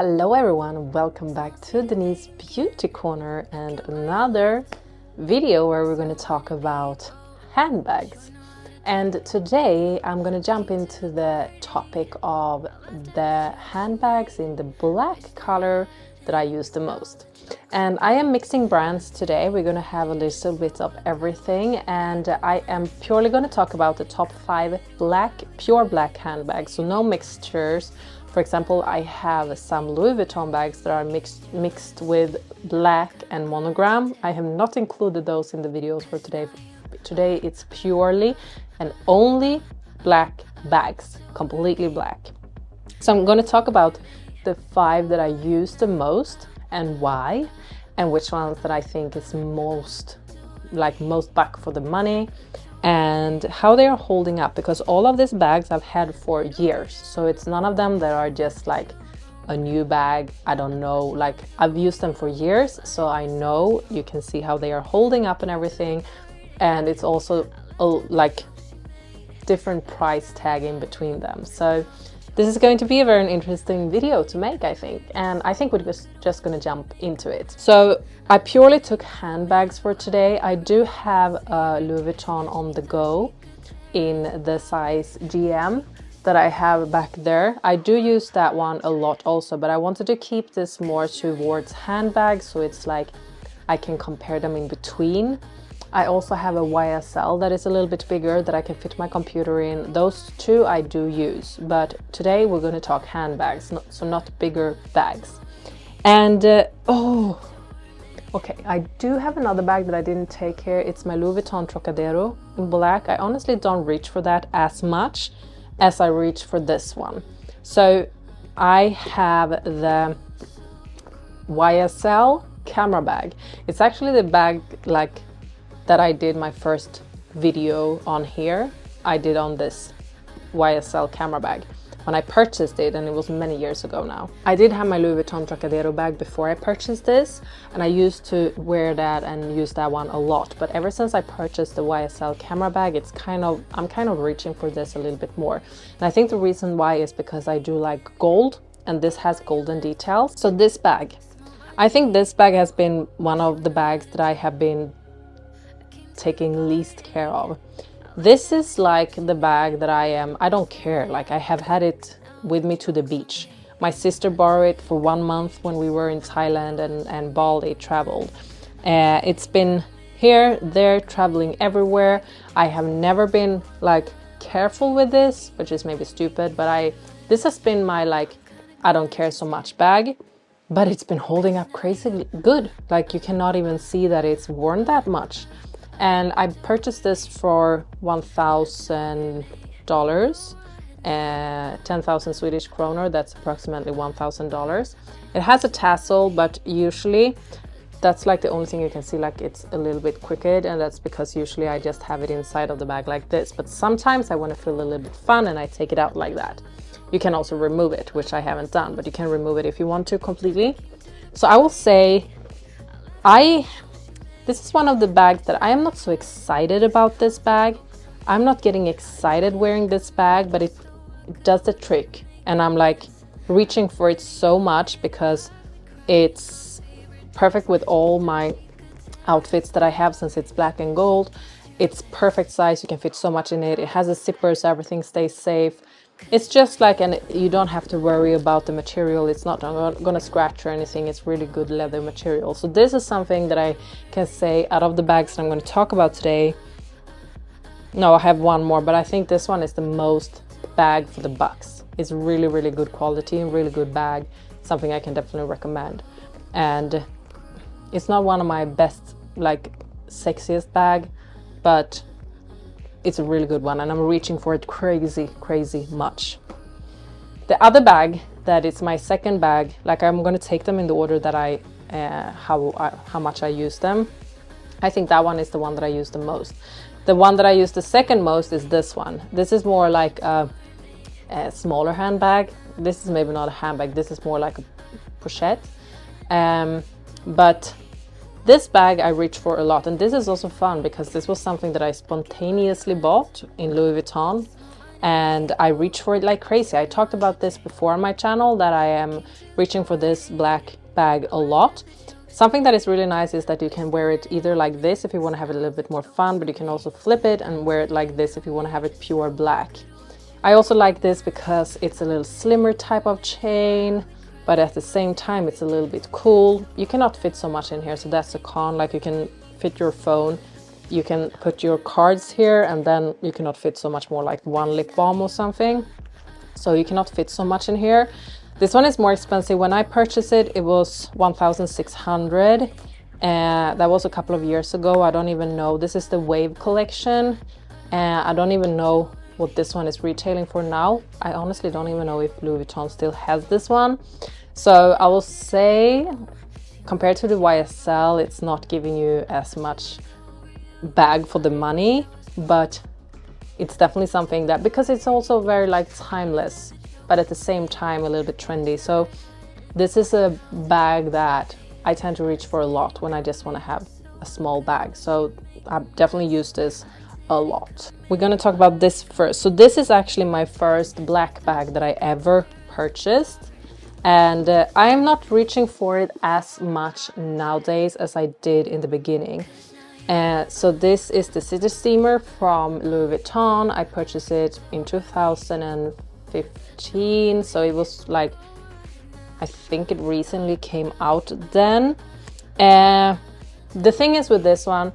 Hello everyone, welcome back to Denise Beauty Corner and another video where we're going to talk about handbags. And today I'm going to jump into the topic of the handbags in the black color that I use the most. And I am mixing brands today. We're going to have a little bit of everything, and I am purely going to talk about the top 5 pure black handbags, so no mixtures. For example, I have some Louis Vuitton bags that are mixed with black and monogram. I have not included those in the videos for today. Today it's purely and only black bags, completely black. So I'm going to talk about the 5 that I use the most and why, and which ones that I think is most buck for the money, and how they are holding up, because all of these bags I've had for years, so it's none of them that are just like a new bag. I don't know, like I've used them for years, so I know. You can see how they are holding up and everything, and it's also like different price tag in between them. So this is going to be a very interesting video to make, I think, and I think we're just going to jump into it. So I purely took handbags for today. I do have a Louis Vuitton on the go in the size GM that I have back there. I do use that one a lot also, but I wanted to keep this more towards handbags, so it's like I can compare them in between. I also have a YSL that is a little bit bigger that I can fit my computer in. Those two I do use, but today we're going to talk handbags, so not bigger bags. And okay, I do have another bag that I didn't take here. It's my Louis Vuitton Trocadero in black. I honestly don't reach for that as much as I reach for this one. So I have the YSL Camera Bag. It's actually the bag that I did my first video on here. I did on this YSL Camera Bag when I purchased it, and it was many years ago now. I did have my Louis Vuitton Trocadero bag before I purchased this, and I used to wear that and use that one a lot, but ever since I purchased the YSL Camera Bag, I'm kind of reaching for this a little bit more. And I think the reason why is because I do like gold, and this has golden details. So this bag, I think this bag has been one of the bags that I have been taking least care of. This is like the bag that I don't care, like I have had it with me to the beach. My sister borrowed it for 1 month when we were in Thailand and Bali traveled. It's been here, there, traveling everywhere. I have never been like careful with this, which is maybe stupid, but this has been my like I don't care so much bag, but it's been holding up crazy good. Like you cannot even see that it's worn that much. And I purchased this for $1,000, 10,000 Swedish kroner. That's approximately $1,000. It has a tassel, but usually that's like the only thing you can see, like it's a little bit crooked, and that's because usually I just have it inside of the bag like this. But sometimes I want to feel a little bit fun and I take it out like that. You can also remove it, which I haven't done, but you can remove it if you want to completely. So I will say this is one of the bags that I am not so excited about. This bag, I'm not getting excited wearing this bag, but it does the trick, and I'm like reaching for it so much because it's perfect with all my outfits that I have, since it's black and gold. It's perfect size, you can fit so much in it. It has a zipper so everything stays safe. It's just like, and you don't have to worry about the material. It's not gonna scratch or anything. It's really good leather material. So this is something that I can say out of the bags that I'm going to talk about today. No, I have one more, but I think this one is the most bag for the bucks. It's really, really good quality and really good bag. Something I can definitely recommend. And it's not one of my best, like sexiest bag, but it's a really good one, and I'm reaching for it crazy much. The other bag that is my second bag, like I'm going to take them in the order that how much I use them. I think that one is the one that I use the most. The one that I use the second most is this one. This is more like a smaller handbag. This is maybe not a handbag. This is more like a pochette. But this bag I reach for a lot, and this is also fun because this was something that I spontaneously bought in Louis Vuitton, and I reach for it like crazy. I talked about this before on my channel, that I am reaching for this black bag a lot. Something that is really nice is that you can wear it either like this if you want to have it a little bit more fun, but you can also flip it and wear it like this if you want to have it pure black. I also like this because it's a little slimmer type of chain, but at the same time it's a little bit cool. You cannot fit so much in here, so that's a con. Like, you can fit your phone, you can put your cards here, and then you cannot fit so much more, like one lip balm or something. So you cannot fit so much in here. This one is more expensive. When I purchased it, it was 1,600. That was a couple of years ago. I don't even know. This is the Wave collection. I don't even know what this one is retailing for now. I honestly don't even know if Louis Vuitton still has this one. So I will say, compared to the YSL, it's not giving you as much bag for the money, but it's definitely something that, because it's also very like timeless, but at the same time a little bit trendy. So this is a bag that I tend to reach for a lot when I just want to have a small bag. So I definitely use this a lot. We're going to talk about this first. So this is actually my first black bag that I ever purchased, and I am not reaching for it as much nowadays as I did in the beginning. So this is the City Steamer from Louis Vuitton. I purchased it in 2015, so it was like, I think it recently came out then. The thing is with this one,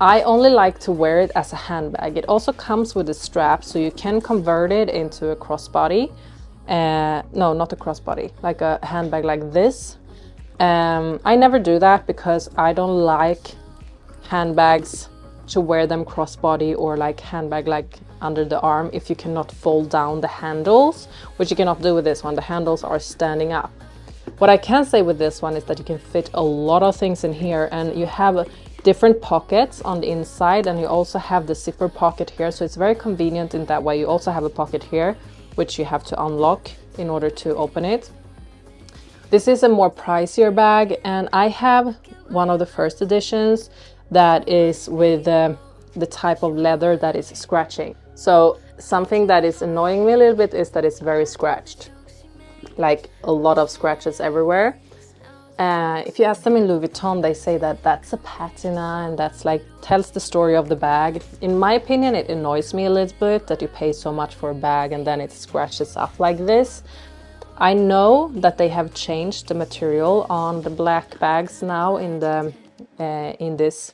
I only like to wear it as a handbag. It also comes with a strap, so you can convert it into a crossbody. No, not a crossbody, like a handbag like this. I never do that because I don't like handbags to wear them crossbody or like handbag like under the arm if you cannot fold down the handles, which you cannot do with this one. The handles are standing up. What I can say with this one is that you can fit a lot of things in here, and you have different pockets on the inside, and you also have the zipper pocket here, so it's very convenient in that way. You also have a pocket here which you have to unlock in order to open it. This is a more pricier bag, and I have one of the first editions that is with the type of leather that is scratching. So something that is annoying me a little bit is that it's very scratched, like a lot of scratches everywhere. If you ask them in Louis Vuitton, they say that that's a patina and that's like tells the story of the bag. In my opinion, it annoys me a little bit that you pay so much for a bag and then it scratches up like this. I know that they have changed the material on the black bags now in this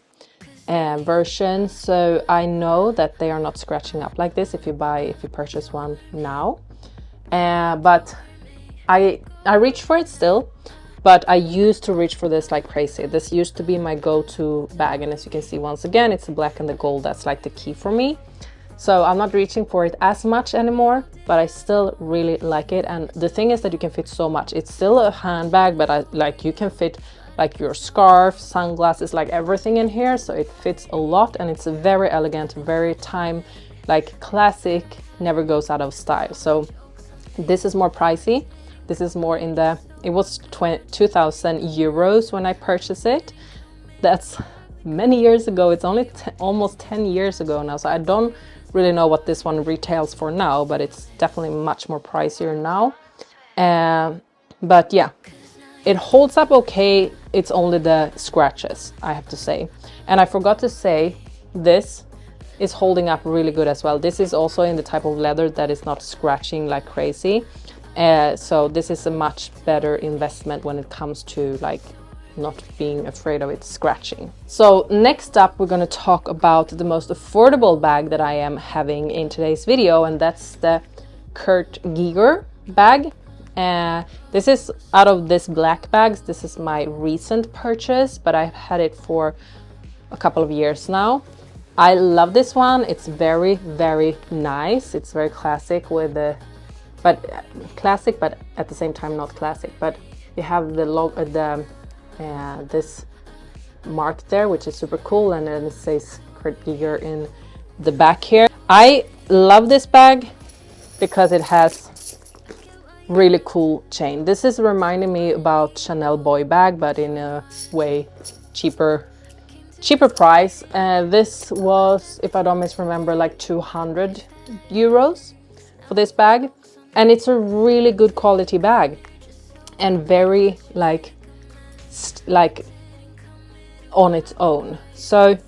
version, so I know that they are not scratching up like this if you purchase one now. But I reach for it still. But I used to reach for this like crazy. This used to be my go-to bag, and as you can see, once again, it's the black and the gold that's like the key for me. So I'm not reaching for it as much anymore, but I still really like it. And the thing is that you can fit so much. It's still a handbag, but you can fit like your scarf, sunglasses, like everything in here. So it fits a lot, and it's a very elegant, very like classic, never goes out of style. So this is more pricey. This is more in the, it was 2,000 euros when I purchased it. That's many years ago. It's only almost 10 years ago now. So I don't really know what this one retails for now, but it's definitely much more pricier now. But yeah, it holds up okay. It's only the scratches, I have to say. And I forgot to say, this is holding up really good as well. This is also in the type of leather that is not scratching like crazy. So this is a much better investment when it comes to like not being afraid of it scratching. So next up, we're going to talk about the most affordable bag that I am having in today's video, and that's the Geiger bag. This is out of this black bags. This is my recent purchase, but I've had it for a couple of years now. I love this one. It's very, very nice. It's very classic with the classic, but at the same time not classic. But you have the logo, this mark there, which is super cool, and then it says Geiger in the back here. I love this bag because it has really cool chain. This is reminding me about Chanel boy bag, but in a way cheaper price. This was, if I don't misremember, like 200 euros. for this bag, and it's a really good quality bag and very like on its own. So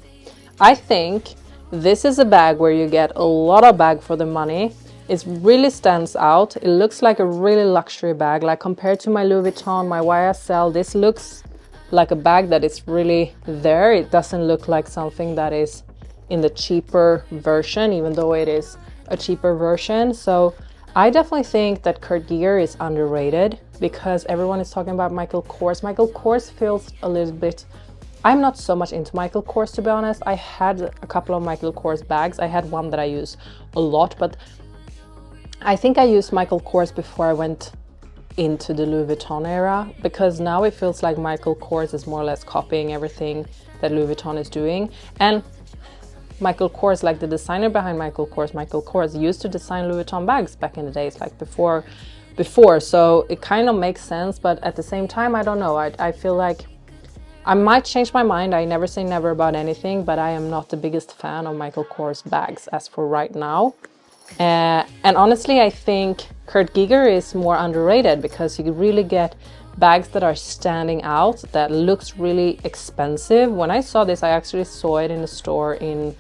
I think this is a bag where you get a lot of bag for the money. It really stands out. It looks like a really luxury bag. Like compared to my Louis Vuitton, my YSL, this looks like a bag that is really there. It doesn't look like something that is in the cheaper version, even though it is a cheaper version. So I definitely think that Kurt Geiger is underrated because everyone is talking about Michael Kors. Michael Kors feels a little bit... I'm not so much into Michael Kors, to be honest. I had a couple of Michael Kors bags. I had one that I use a lot, but I think I used Michael Kors before I went into the Louis Vuitton era, because now it feels like Michael Kors is more or less copying everything that Louis Vuitton is doing. And Michael Kors, like the designer behind Michael Kors used to design Louis Vuitton bags back in the days, like before. So it kind of makes sense, but at the same time, I don't know. I feel like I might change my mind. I never say never about anything, but I am not the biggest fan of Michael Kors bags as for right now. And honestly, I think Kurt Geiger is more underrated because you really get bags that are standing out, that looks really expensive. When I saw this, I actually saw it in a store in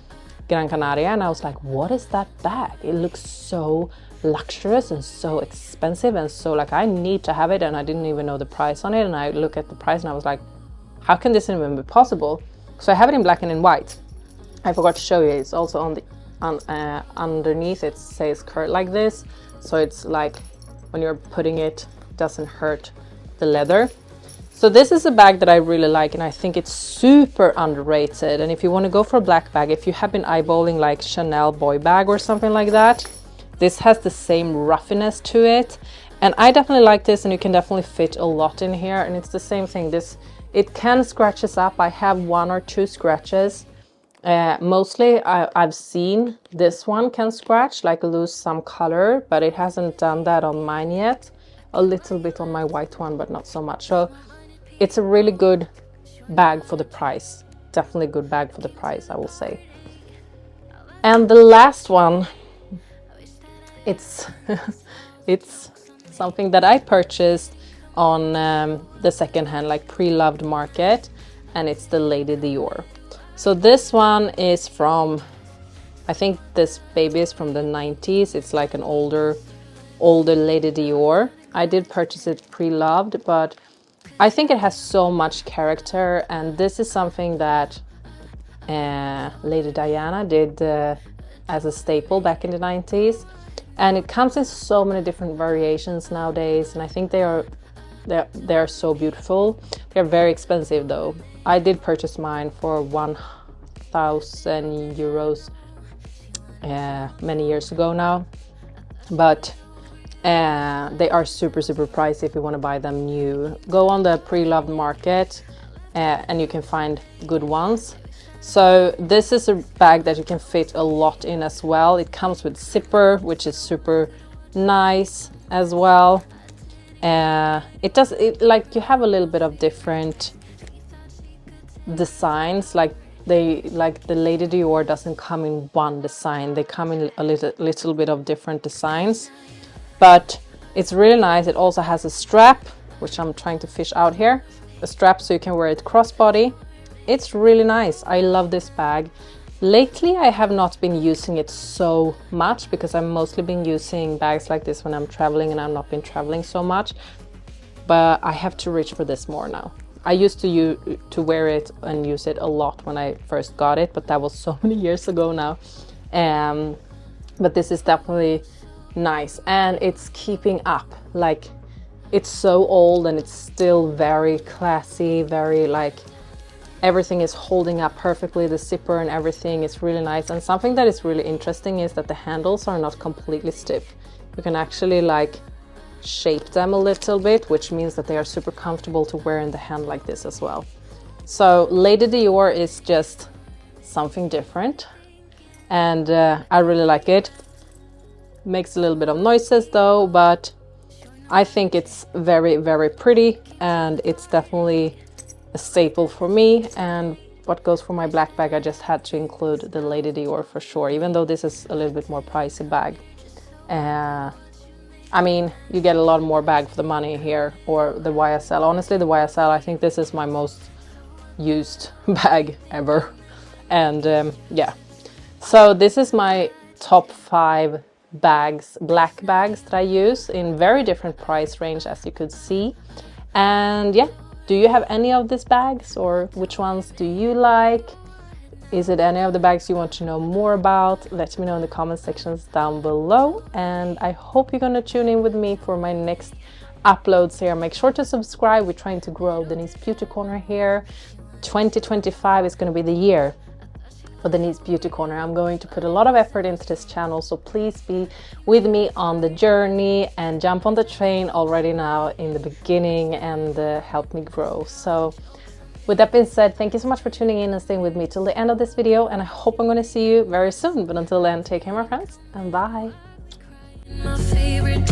Gran Canaria, and I was like, what is that bag? It looks so luxurious and so expensive, and so like I need to have it, and I didn't even know the price on it. And I look at the price and I was like, how can this even be possible? So I have it in black and in white. I forgot to show you. It's also on the underneath. It says Kurt like this, so it's like when you're putting it, doesn't hurt the leather. So this is a bag that I really like, and I think it's super underrated. And if you want to go for a black bag, if you have been eyeballing like Chanel boy bag or something like that, this has the same roughness to it, and I definitely like this, and you can definitely fit a lot in here. And it's the same thing, it can scratches up. I have 1 or 2 scratches. Mostly I've seen this one can scratch, like lose some color, but it hasn't done that on mine yet. A little bit on my white one, but not so much. So it's a really good bag for the price. Definitely a good bag for the price, I will say. And the last one, it's it's something that I purchased on the secondhand, like pre-loved market, and it's the Lady Dior. So this one is from, I think this baby is from the 90s. It's like an older Lady Dior. I did purchase it pre-loved, but I think it has so much character, and this is something that Lady Diana did as a staple back in the 90s. And it comes in so many different variations nowadays, and I think they are so beautiful. They're very expensive though. I did purchase mine for 1,000 euros many years ago now, but they are super pricey if you want to buy them new. Go on the pre-loved market and you can find good ones. So this is a bag that you can fit a lot in as well. It comes with zipper, which is super nice as well. Like you have a little bit of different designs, like the Lady Dior doesn't come in one design. They come in a little bit of different designs, but it's really nice. It also has a strap, which I'm trying to fish out here, a strap so you can wear it crossbody. It's really nice. I love this bag. Lately I have not been using it so much because I've mostly been using bags like this when I'm traveling, and I've not been traveling so much, but I have to reach for this more now. I used to wear it and use it a lot when I first got it, but that was so many years ago now. But this is definitely nice, and it's keeping up. Like, it's so old and it's still very classy, very like everything is holding up perfectly. The zipper and everything is really nice. And something that is really interesting is that the handles are not completely stiff. You can actually like shape them a little bit, which means that they are super comfortable to wear in the hand like this as well. So Lady Dior is just something different, and I really like it. Makes a little bit of noises though, but I think it's very pretty, and it's definitely a staple for me. And what goes for my black bag, I just had to include the Lady Dior for sure, even though this is a little bit more pricey bag. I mean, you get a lot more bag for the money here, or the YSL. Honestly, the YSL, I think this is my most used bag ever. And yeah, so this is my top 5 bags, black bags that I use in very different price range, as you could see. And yeah, do you have any of these bags, or which ones do you like? Is it any of the bags you want to know more about? Let me know in the comment sections down below. And I hope you're gonna tune in with me for my next uploads here. Make sure to subscribe. We're trying to grow Denise Beauty Corner here. 2025 is gonna be the year for Denise Beauty Corner. I'm going to put a lot of effort into this channel, so please be with me on the journey and jump on the train already now in the beginning and help me grow. So with that being said, thank you so much for tuning in and staying with me till the end of this video, and I hope I'm going to see you very soon. But until then, take care, my friends, and bye. My favorite